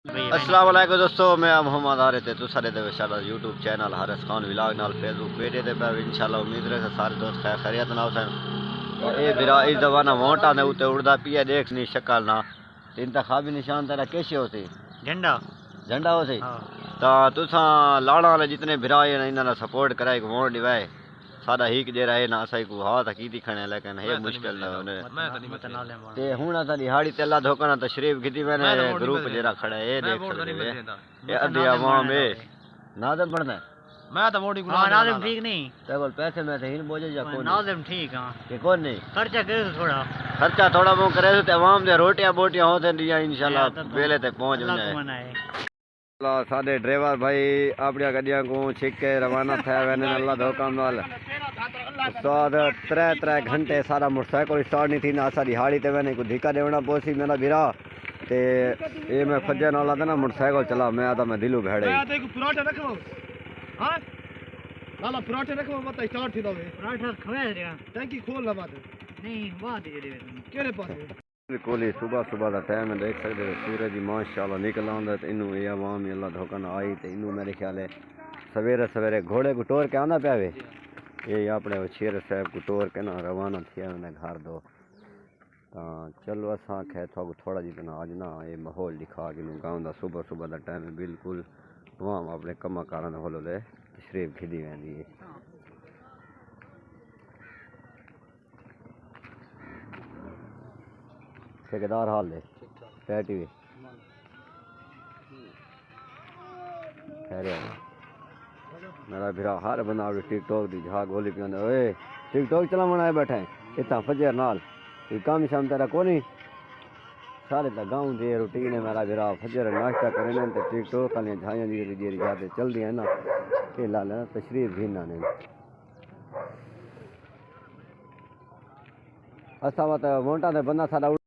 अस्सलाम वालेकुम दोस्तों, मैं मोहम्मद आरिफ तो सारे दे शाला YouTube channel Haris Khan vlog नाल फेसबुक पेज ते पे इंशाल्लाह उम्मीद रहे सारे दोस्त खैर खैरियत नाल सन। ए बिरा इस जमाना वोटा ने उते उड़दा पिया देख नहीं शक्ल ना इंतखाबी निशान तेरा कैसे होती झंडा झंडा होती हाँ। ता तुसा लाड़ा वाले जितने बिरा है इन्हां सपोर्ट कराए को वोट दिवाए सादा हीक जे रहे ना सही को हां की दिखने लेकिन है मुश्किल ना ते हुन ता दिहाड़ी ते अल्लाह धोकना तशरीफ कीती मैंने ग्रुप जेरा खड़ा है ये देख सकते हो ये अद्धी आवाम है नाज़म पढ़ना मैं तो वोट ही गुलाम नाज़म ठीक नहीं ते बोल पैसे में थे इन बोझे जा कोई नाज़म ठीक हां के कौन नहीं खर्चा करे थोड़ा बहुत करे ते आवाम दे रोटियां बोटियां होते दिया इंशाल्लाह वेले तक पहुंच जाए। साडे ड्राइवर भाई अपनी गड्डियां को छिक के रवाना थे वने अल्लाह धोकम नाल साद 3 घंटे सारा मोटरसाइकिल स्टार्ट नहीं थी ना सा दिहाड़ी ते मैंने को धिक्का देवना पोसी मेरा बिरा ते ये मैं फज्जे नाला था ना मोटरसाइकिल चला मैं आता मैं दिलू भेड़े मैं तो पराठा रखो हां लाला पराठा रखो मत स्टार्ट थी दवे पराठा खवे रे टंकी खोल ला बात नहीं बात जेडे केरे पास बिल्कुल ही सुबह सुबह का टाइम है देख सकते हो सूरज जी माशाल्लाह निकल आंदा ते इनू ये आवाम अल्लाह धोखा ना आई ते इनू मेरे ख्याल है सवेरे सवेरे घोड़े को टोर के आंदा पे ये अपने शेर साहब को टोर के ना रवाना थिया ने घर दो ता चलो असा खे थोड़ा जितना आज ना ये माहौल दिखा के गाँव का सुबह सुबह का टाइम बिल्कुल आवाम अपने कमा कारा होलो ले तशरीफ खिदी वेंदी है। ठेकेदार हाल है पैटी भी मेरा फिर हर बंदा टिकटॉक दी झाग गोली पिया ओए टिकटॉक चला बनाए बैठे इतना फजर नाल काम शाम तेरा को नहीं सारे तो गाँव दे रूटीन है मेरा फिर फजर नाश्ता करें तो टिकटॉक वाली झाइयाँ दी जाते चल दी है ना ये ला लेना तशरीफ भी ना ने असा वोटा दे बंदा सारा